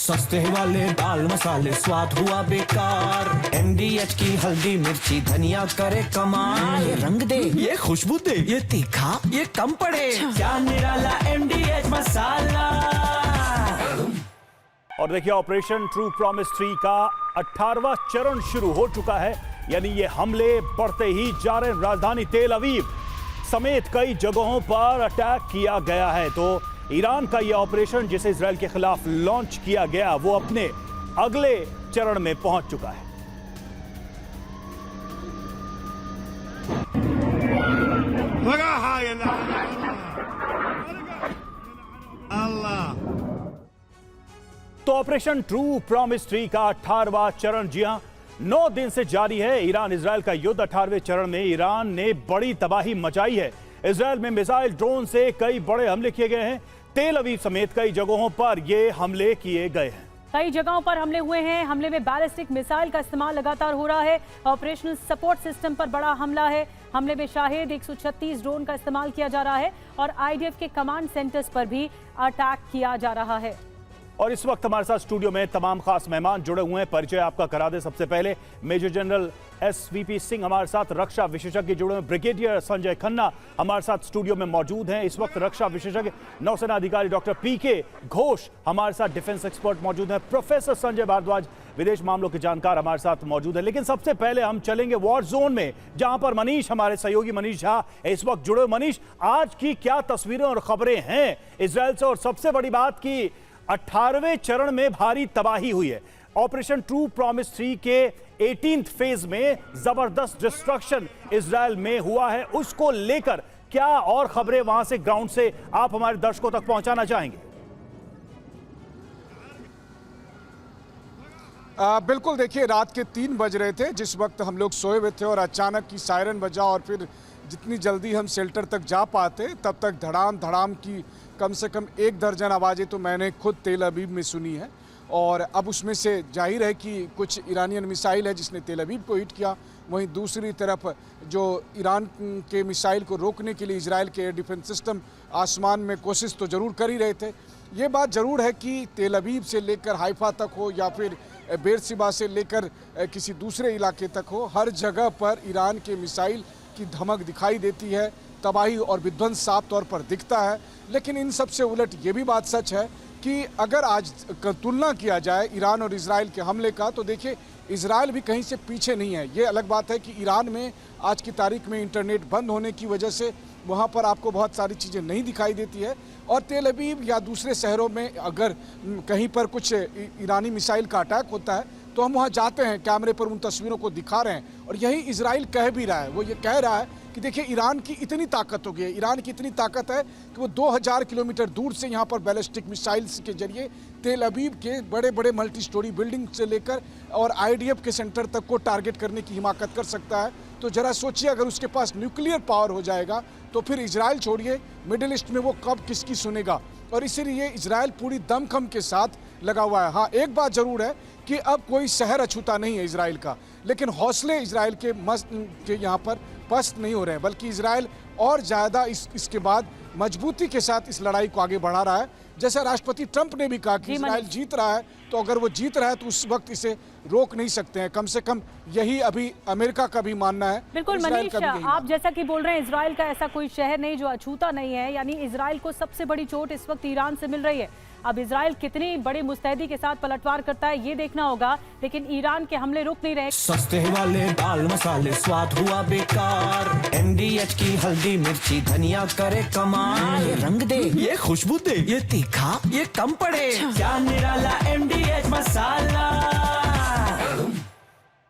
सस्ते वाले दाल मसाले स्वाद हुआ बेकार। MDH की हल्दी मिर्ची धनिया करे कमाल। ये रंग दे, ये खुशबू दे, ये तीखा, ये कम पड़े। क्या निराला MDH मसाला। और देखिए, ऑपरेशन ट्रू प्रॉमिस 3 का 18वां चरण शुरू हो चुका है। यानी ये हमले बढ़ते ही जा रहे हैं। राजधानी तेल अवीव समेत कई जगहों पर अटैक किया गया है। तो ईरान का यह ऑपरेशन जिसे इजराइल के खिलाफ लॉन्च किया गया, वो अपने अगले चरण में पहुंच चुका है। तो ऑपरेशन ट्रू प्रॉमिस 3 का 18वां चरण, जी हां, 9 दिन से जारी है। ईरान इजराइल का युद्ध 18वें चरण में ईरान ने बड़ी तबाही मचाई है। इजराइल में मिसाइल, ड्रोन से कई बड़े हमले किए गए हैं। तेल अवीव समेत कई जगहों पर ये हमले किए गए हैं। कई जगहों पर हमले हुए हैं। हमले में बैलिस्टिक मिसाइल का इस्तेमाल लगातार हो रहा है। ऑपरेशनल सपोर्ट सिस्टम पर बड़ा हमला है। हमले में शाहिद 136 ड्रोन का इस्तेमाल किया जा रहा है और IDF के कमांड सेंटर्स पर भी अटैक किया जा रहा है। और इस वक्त हमारे साथ स्टूडियो में तमाम खास मेहमान जुड़े हुए हैं। परिचय आपका करा दें। सबसे पहले मेजर जनरल SVP सिंह हमारे साथ, रक्षा विशेषज्ञ जुड़े हुए। ब्रिगेडियर संजय खन्ना हमारे साथ स्टूडियो में मौजूद हैं। इस वक्त रक्षा विशेषज्ञ नौसेना अधिकारी डॉक्टर PK घोष हमारे साथ, डिफेंस एक्सपर्ट मौजूद हैं। प्रोफेसर संजय भारद्वाज विदेश मामलों के जानकार हमारे साथ मौजूद है। लेकिन सबसे पहले हम चलेंगे वॉर जोन में, जहां पर मनीष, हमारे सहयोगी मनीष झा इस वक्त जुड़े। मनीष, आज की क्या तस्वीरें और खबरें हैं इजराइल से? और सबसे बड़ी बात की 18वें चरण में भारी तबाही हुई है। ऑपरेशन ट्रू प्रॉमिस 3 के 18th फेज में जबरदस्त डिस्ट्रक्शन इजराइल में हुआ है। उसको लेकर क्या और खबरें वहां से, ग्राउंड से आप हमारे दर्शकों तक पहुंचाना चाहेंगे? बिल्कुल, देखिए, रात के 3 बज रहे थे जिस वक्त हम लोग सोए हुए थे और अचानक की सायरन बजा और फिर जितनी जल्दी हम शेल्टर तक जा पाते तब तक धड़ाम धड़ाम की कम से कम 1 दर्जन आवाज़ें तो मैंने खुद तेल अवीव में सुनी है। और अब उसमें से जाहिर है कि कुछ ईरानियन मिसाइल है जिसने तेल अवीव को हिट किया। वहीं दूसरी तरफ जो ईरान के मिसाइल को रोकने के लिए इजराइल के एयर डिफेंस सिस्टम आसमान में कोशिश तो ज़रूर कर ही रहे थे। ये बात ज़रूर है कि तेल अवीव से लेकर हाइफा तक हो या फिर बेरशिबा से लेकर किसी दूसरे इलाके तक हो, हर जगह पर ईरान के मिसाइल की धमक दिखाई देती है। तबाही और विध्वंस साफ तौर पर दिखता है। लेकिन इन सब से उलट ये भी बात सच है कि अगर आज तुलना किया जाए ईरान और इजराइल के हमले का, तो देखिए, इजराइल भी कहीं से पीछे नहीं है। ये अलग बात है कि ईरान में आज की तारीख में इंटरनेट बंद होने की वजह से वहाँ पर आपको बहुत सारी चीज़ें नहीं दिखाई देती है। और तेल अवीव या दूसरे शहरों में अगर कहीं पर कुछ ईरानी मिसाइल का अटैक होता है तो हम वहाँ जाते हैं, कैमरे पर उन तस्वीरों को दिखा रहे हैं। और यही इजराइल कह भी रहा है। वो ये कह रहा है कि देखिए, ईरान की इतनी ताकत हो गई है, ईरान की इतनी ताकत है कि वो 2000 किलोमीटर दूर से यहाँ पर बैलिस्टिक मिसाइल्स के जरिए तेल अवीव के बड़े बड़े मल्टी स्टोरी बिल्डिंग से लेकर और IDF के सेंटर तक को टारगेट करने की हिमाकत कर सकता है। तो जरा सोचिए, अगर उसके पास न्यूक्लियर पावर हो जाएगा तो फिर इजराइल छोड़िए, मिडिल ईस्ट में वो कब किसकी सुनेगा। और इसीलिए इजराइल पूरी दमखम के साथ लगा हुआ है। हाँ, एक बात जरूर है कि अब कोई शहर अछूता नहीं है इजराइल का, लेकिन हौसले इजराइल के यहाँ पर पस्त नहीं हो रहे हैं, बल्कि इजराइल और ज़्यादा इसके बाद मजबूती के साथ इस लड़ाई को आगे बढ़ा रहा है। जैसा राष्ट्रपति ट्रंप ने भी कहा कि इजराइल जीत रहा है, तो अगर वो जीत रहा है तो उस वक्त इसे रोक नहीं सकते हैं। कम से कम यही अभी अमेरिका का भी मानना है। बिल्कुल मनीष, आप जैसा कि बोल रहे हैं, इजराइल का ऐसा कोई शहर नहीं जो अछूता नहीं है। यानी इजराइल को सबसे बड़ी चोट इस वक्त ईरान से मिल रही है। अब इजराइल कितनी बड़ी मुस्तैदी के साथ पलटवार करता है ये देखना होगा, लेकिन ईरान के हमले रुक नहीं रहे। सस्ते वाले दाल मसाले स्वाद हुआ बेकार। MDH की हल्दी मिर्ची धनिया करे कमाल। ये रंग दे, ये खुशबू दे, ये तीखा, ये कम पड़े। क्या निराला MDH मसाला।